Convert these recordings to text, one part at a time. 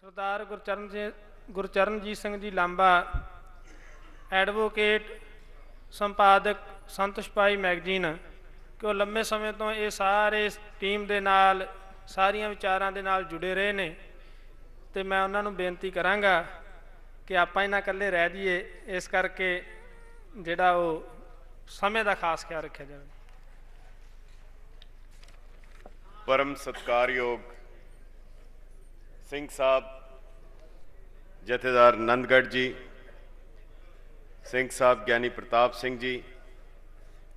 सरदार Gurcharanjeet Singh ji Lamba advocate संपादक संत सिपाही magazine कि लंबे समय तो ये सारे टीम के नाल सारिया विचारां दे नाल जुड़े रहे ने तो मैं उन्होंने बेनती कराँगा कि आप इन्हां कल्ले रह जाइए, इस करके जिहड़ा वो समय का खास ख्याल रखा जाए। परम सत्कारयोग सिंह साहब, जथेदार नंदगढ़ जी, सिंह साहब ज्ञानी प्रताप सिंह जी,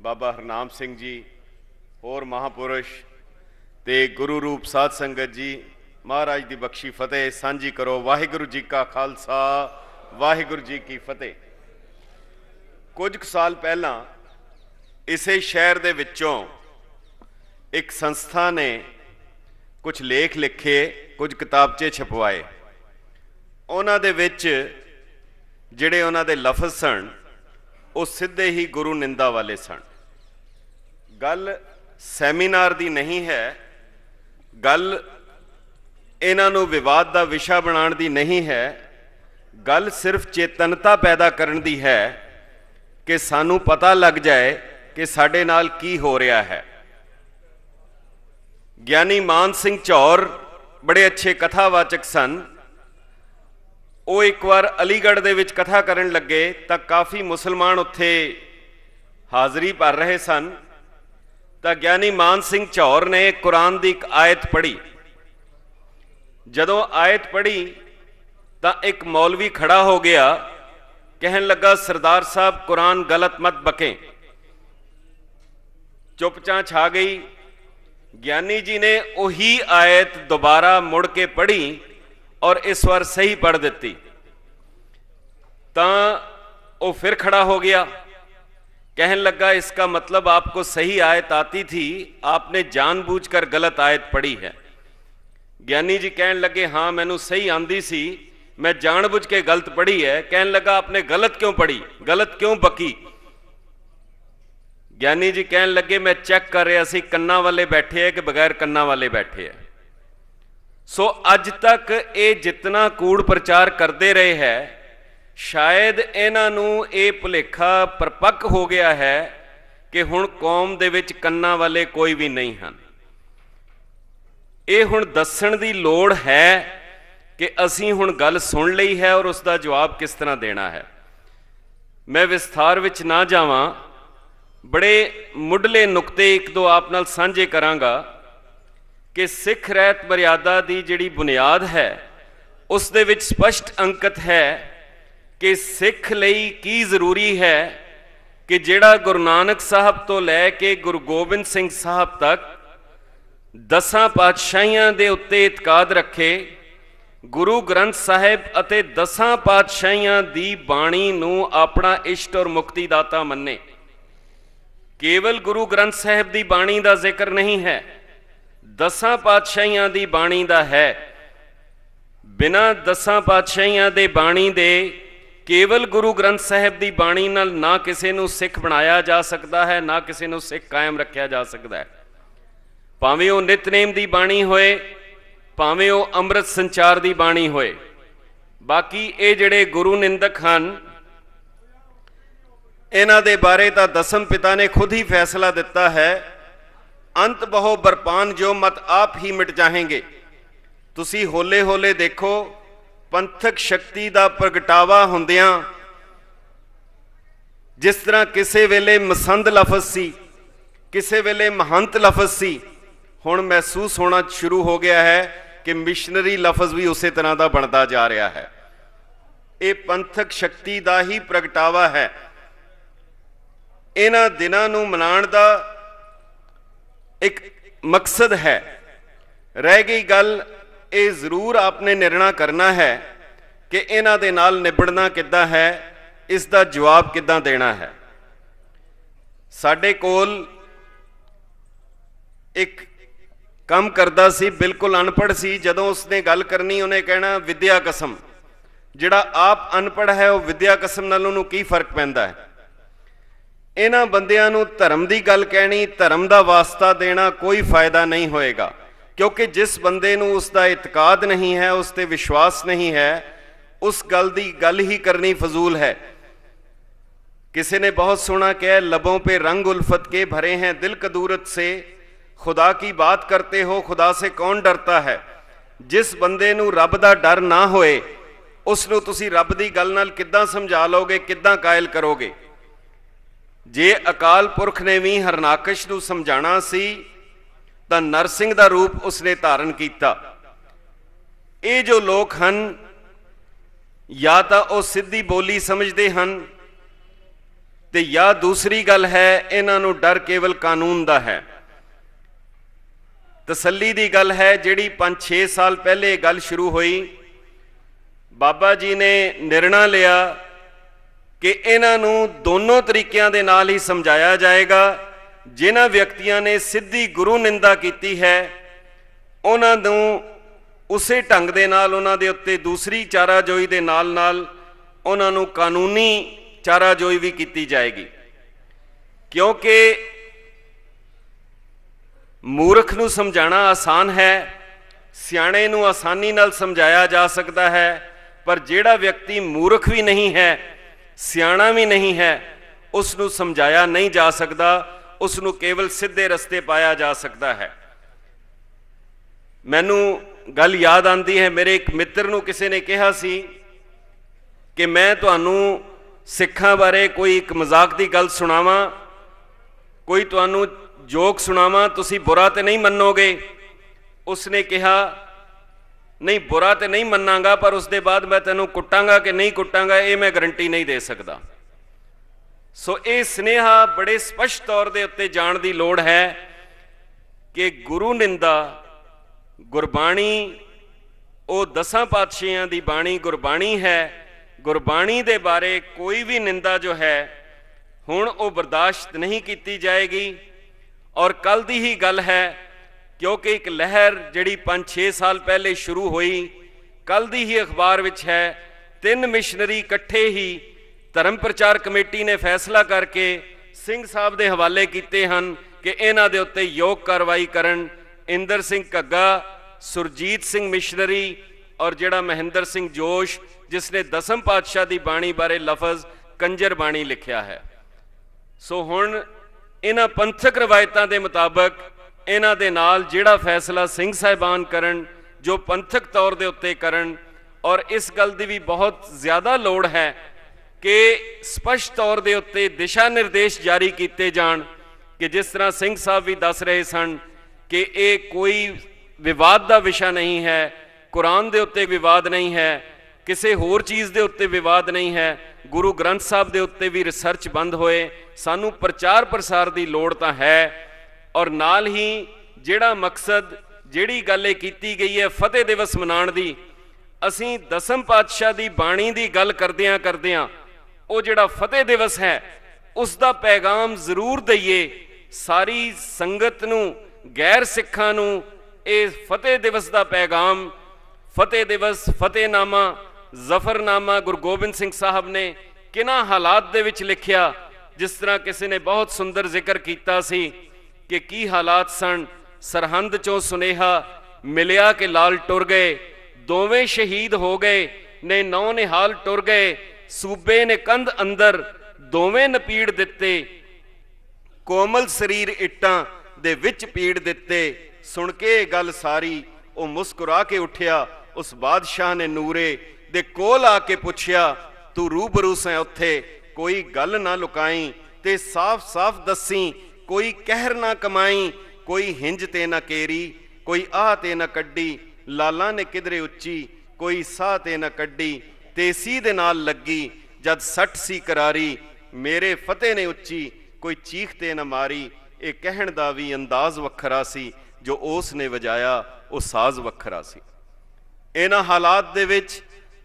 बाबा हरनाम सिंह जी, होर महापुरुष ते गुरु रूप साध संगत जी, महाराज दी बख्शी फतेह सांझी करो। वाहिगुरु जी का खालसा, वाहिगुरु जी की फतेह। कुछ साल पहला इसे शहर दे विचों एक संस्था ने कुछ लेख लिखे, कुछ किताबचे छपवाए। उन्हां दे विच जिहड़े उन्हां दे लफज सन वो सीधे ही गुरु निंदा वाले सन। गल सैमीनार दी नहीं है, गल इन्हां नूं विवाद का विषा बनाने दी नहीं है, गल सिर्फ चेतनता पैदा करने दी है कि सानू पता लग जाए कि साडे नाल की हो रहा है। ज्ञानी मान सिंह चौर बड़े अच्छे कथावाचक सन। वो एक बार अलीगढ़ दे विच कथा करन लगे तो काफ़ी मुसलमान उत्थे हाज़री भर रहे सन। तो ज्ञानी मान सिंह चौर ने कुरान की एक आयत पढ़ी। जदों आयत पढ़ी तो एक मौलवी खड़ा हो गया, कहन लगा सरदार साहब कुरान गलत मत बकें। चुपचां छा गई। ज्ञानी जी ने वही आयत दोबारा मुड़ के पढ़ी और इस बार सही पढ़ दी। तो वो फिर खड़ा हो गया, कहन लगा इसका मतलब आपको सही आयत आती थी, आपने जानबूझकर गलत आयत पढ़ी है। ज्ञानी जी कहन लगे हाँ मैनू सही आंदी सी, मैं जानबूझ के गलत पढ़ी है। कहन लगा आपने गलत क्यों पढ़ी, गलत क्यों बकी? ज्ञानी जी कहन लगे मैं चेक कर रहा सी कन्ना वाले बैठे है कि बगैर कन्ना वाले बैठे है। सो अज तक ये जितना कूड़ प्रचार करते रहे है, शायद इन्हां नूं ये भुलेखा परपक हो गया है कि हुण कौम दे विच कन्ना वाले कोई भी नहीं हैं। ये हुण दस्सण दी लोड़ है कि असीं हुण गल सुन लई है और उसका जवाब किस तरह देना है। मैं विस्तार विच ना जावां, बड़े मुढ़ले नुकते एक दो आप नाल सांझे करांगा कि सिख रहत मर्यादा की जिहड़ी बुनियाद है उस दे विच स्पष्ट अंकित है कि सिख लई की जरूरी है कि जिहड़ा गुरु नानक साहब तो लैके गुरु गोबिंद सिंह साहब तक 10 पातशाहियां दे उत्ते इतकाद रखे, गुरु ग्रंथ साहिब अते 10 पातशाहियां दी बाणी नूं अपना इष्ट और मुक्ति दाता मन्ने। केवल गुरु ग्रंथ साहिब की बाणी का जिक्र नहीं है, 10 पातशाहियां की बाणी का है। बिना 10 पातशाहियां दे बाणी दे केवल गुरु ग्रंथ साहिब की बाणी नाल ना किसी नूं सिख बनाया जा सकता है, ना किसी नूं सिख कायम रखा जा सकता है। भावें वो नितनेम की बाणी होए, भावें वो अमृत संचार की बाणी होए। बाकी ये जिहड़े गुरु निंदक हैं, इन्हां दे बारे तो दसम पिता ने खुद ही फैसला दिता है, अंत बहु बरपान जो मत आप ही मिट जाएंगे। तुसी होले होले देखो पंथक शक्ति का प्रगटावा हुंदियां जिस तरह किसी वेले मसंद लफज सी, किसी वेले महंत लफज सी, हुण महसूस होना शुरू हो गया है कि मिशनरी लफज भी उस तरह का बनता जा रहा है। ये पंथक शक्ति का ही प्रगटावा है। इन्हां दिनां नूं मनाउण दा एक मकसद है। रह गई गल ये जरूर आपने निर्णय करना है कि इन्हां दे नाल निबड़ना किद्दां है, इसका जवाब किद्दां देना है। साडे कोल एक काम करदा सी, बिल्कुल अनपढ़ सी। जदों उसने गल करनी उन्हें कहना विद्या कसम। जिहड़ा आप अनपढ़ है वह विद्या कसम नाल उहनूं की फर्क पैंदा है। इन्हां बंदियां नूं धर्म की गल कहनी, धर्म का वास्ता देना कोई फायदा नहीं होएगा। क्योंकि जिस बंदे नूं उसका इतकाद नहीं है, उस ते विश्वास नहीं है, उस गल दी गल ही करनी फजूल है। किसी ने बहुत सोना कहा, लबों पे रंग उल्फत के भरे हैं दिल कदूरत से, खुदा की बात करते हो खुदा से कौन डरता है। जिस बंदे नूं रब दा डर ना होए उसनूं तुसीं रब दी गल नाल किद्दां समझा लोगे, किद्दां कायल करोगे। जे अकाल पुरख ने भी हरनाकश नूं समझाना सी तां नरसिंह दा रूप उसने धारण किया। ये जो लोग हन या तो वह सीधी बोली समझते हैं ते या दूसरी गल है इन्हां नूं डर केवल कानून दा है। तसल्ली दी गल है जिहड़ी 5-6 साल पहले गल शुरू हुई, बाबा जी ने निर्णय लिया कि इन्हां नूं दोनों तरीकों के नाल ही समझाया जाएगा। जिन्हां व्यक्तियों ने सीधी गुरु निंदा की है उन्हां नूं उसे ढंग दे नाल उन्हां दे उत्ते दूसरी चाराजोई दे नाल नाल उन्हां नूं कानूनी चाराजोई भी की जाएगी। क्योंकि मूर्ख नूं समझाना आसान है, सियाणे नूं आसानी नाल समझाया जा सकता है, पर जिहड़ा व्यक्ति मूर्ख भी नहीं है, सियाणा भी नहीं है, उसनूं समझाया नहीं जा सकता, उसनूं केवल सीधे रस्ते पाया जा सकता है। मैनू गल याद आती है, मेरे एक मित्र नूं किसी ने कहा सी कि मैं तुहानूं सिखां बारे कोई एक मजाक की गल सुनावां, कोई तुहानूं जोक सुनावां, तुसीं बुरा तो नहीं मन्नोगे। उसने कहा नहीं बुरा तो नहीं मन्नांगा, पर उसके बाद मैं तैनूं कुटांगा कि नहीं कुटांगा ये मैं गारंटी नहीं दे सकता। सो ये स्नेहा बड़े स्पष्ट तौर के उत्ते जाण की लोड़ है कि गुरु निंदा गुरबाणी वो 10 पातशाहियां दी बाणी गुरबाणी है। गुरबाणी दे बारे कोई भी निंदा जो है हुण वो बर्दाश्त नहीं की जाएगी। और कल दी ही गल है, क्योंकि एक लहर जिहड़ी 5-6 साल पहले शुरू हुई, कल दी ही अखबार विच है, 3 मिशनरी इकट्ठे ही धर्म प्रचार कमेटी ने फैसला करके सिंह साहब के हवाले किए हैं कि इन्हां दे उत्ते योग कार्रवाई करन। इंदर सिंह घग्गा, सुरजीत सिंह मिशनरी और जिहड़ा महेंद्र सिंह जोश जिसने 10वें पातशाह की बाणी बारे लफज कंजर बाणी लिखिया है। सो हुण इन्हां पंथक रवायतां दे मुताबक इन्हां दे नाल जिहड़ा फैसला सिंह साहिबान करन, जो पंथक तौर के उत्ते करन, और इस गल की भी बहुत ज़्यादा लोड़ है कि स्पष्ट तौर के उत्ते दिशा निर्देश जारी किए जान कि जिस तरह सिंह साहब भी दस रहे सन कि ये कोई विवाद का विषय नहीं है, कुरान के उत्ते विवाद नहीं है, किसी होर चीज़ के उत्ते विवाद नहीं है, गुरु ग्रंथ साहब के उत्ते भी रिसर्च बंद होए, सानू प्रचार प्रसार की लोड़ तो है। और नाल ही जिहड़ा मकसद जिहड़ी गल की गई है फतेह दिवस मनाउण दी, असीं 10वें पातशाह की बाणी की गल करदियां करदियां वो जिहड़ा फतेह दिवस है उसका पैगाम जरूर दईए सारी संगत नूं, गैर सिखां नूं। ये फतेह दिवस का पैगाम, फतेह दिवस, फतेहनामा, जफरनामा गुरु गोबिंद सिंह साहब ने किन्हां हालात दे विच लिखिया। जिस तरह किसी ने बहुत सुंदर जिक्र किया सी कि की हालात सन। सरहंद चों सुनेहा मिलिया के लाल टुर गए, दोवें शहीद हो गए ने 9 निहाल टुर गए, सूबे ने कंध अंदर दोवें नपीड़ दिते, कोमल शरीर इट्टां दे विच पीड़ दिते। सुन के गल सारी वो मुस्कुरा के उठिया, उस बादशाह ने नूरे दे कोल आके पुछया, तू रूबरू सैं उत्थे कोई गल ना लुकाई, ते साफ साफ दसी कोई कहर ना कमाई, कोई हिंज ते ना केरी, कोई आह ते ना कड्डी, लाला ने किधरे उच्ची, कोई साह ते ना कड्डी, तेसी दे नाल लगी जद सट सी करारी, मेरे फतेह ने उच्ची कोई चीख ते ना मारी। ये कहण दा भी अंदाज वखरा सी, जो उस ने वजाया वो साज वखरा सी। इन्हां हालात दे विच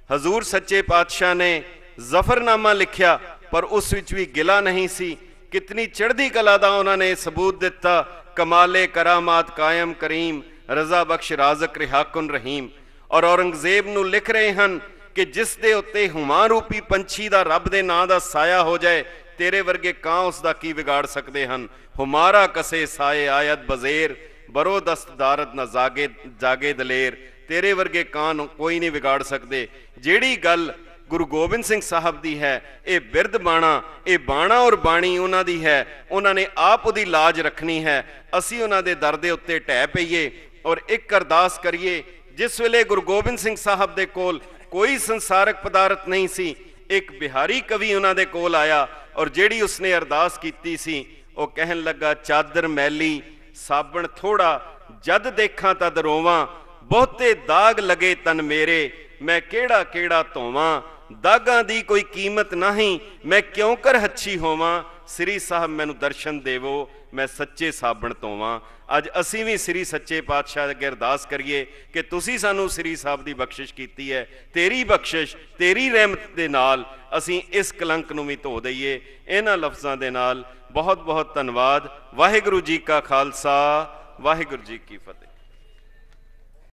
हजूर सच्चे पातशाह ने जफरनामा लिखिया, पर उस विच भी गिला नहीं सी। कितनी चढ़दी कला दा उन्होंने सबूत दिता, कमाले करामात कायम करीम, रजा बख्श राजक रिहाकुन रहीम। और औरंगजेब नूं लिख रहे हैं कि जिस दे उत्ते हुमां रूपी पंछी दा रब दे नां दा साया हो जाए, तेरे वर्गे कां उसका की बिगाड़ सकते हैं। हुमारा कसे साए आयत बजेर, बरो दस्तदारत न जागे जागे दलेर, तेरे वर्गे कान कोई नहीं बिगाड़ सकते। ਜਿਹੜੀ ਗੱਲ गुरु गोबिंद सिंह साहब दी है, ये बिरद बाणा, ये बाणा और बाणी उन्हां दी है, उन्होंने आप उहदी लाज रखनी है। असी उन्हां दे दर दे उत्ते ढह पईए और एक अरदास करिए। जिस वेले गुरु गोबिंद सिंह साहब दे कोल कोई संसारक पदार्थ नहीं सी, एक बिहारी कवि उन्हां दे कोल आया और जिहड़ी उसने अरदास कीती सी, वो कहन लगा, चादर मैली साबण थोड़ा, जद देखा तद रोवां, बहुते दाग लगे तन मेरे, मैं केड़ा केड़ा धोवां, दागां दी कोई कीमत नहीं, मैं क्यों कर हच्छी होवां, श्री साहब मैनू दर्शन देवो, मैं सच्चे साबण धोवां। अज असीं भी श्री सच्चे पातशाह अगे अरदास करिए कि तुसीं सानू श्री साहब दी बख्शिश कीती है, तेरी बख्शिश तेरी रहमत दे नाल असीं इस कलंक नूं भी धो दईए। इन्हां लफ्ज़ां दे नाल बहुत बहुत धन्नवाद। वाहिगुरू जी का खालसा, वाहिगुरू जी की फतेह।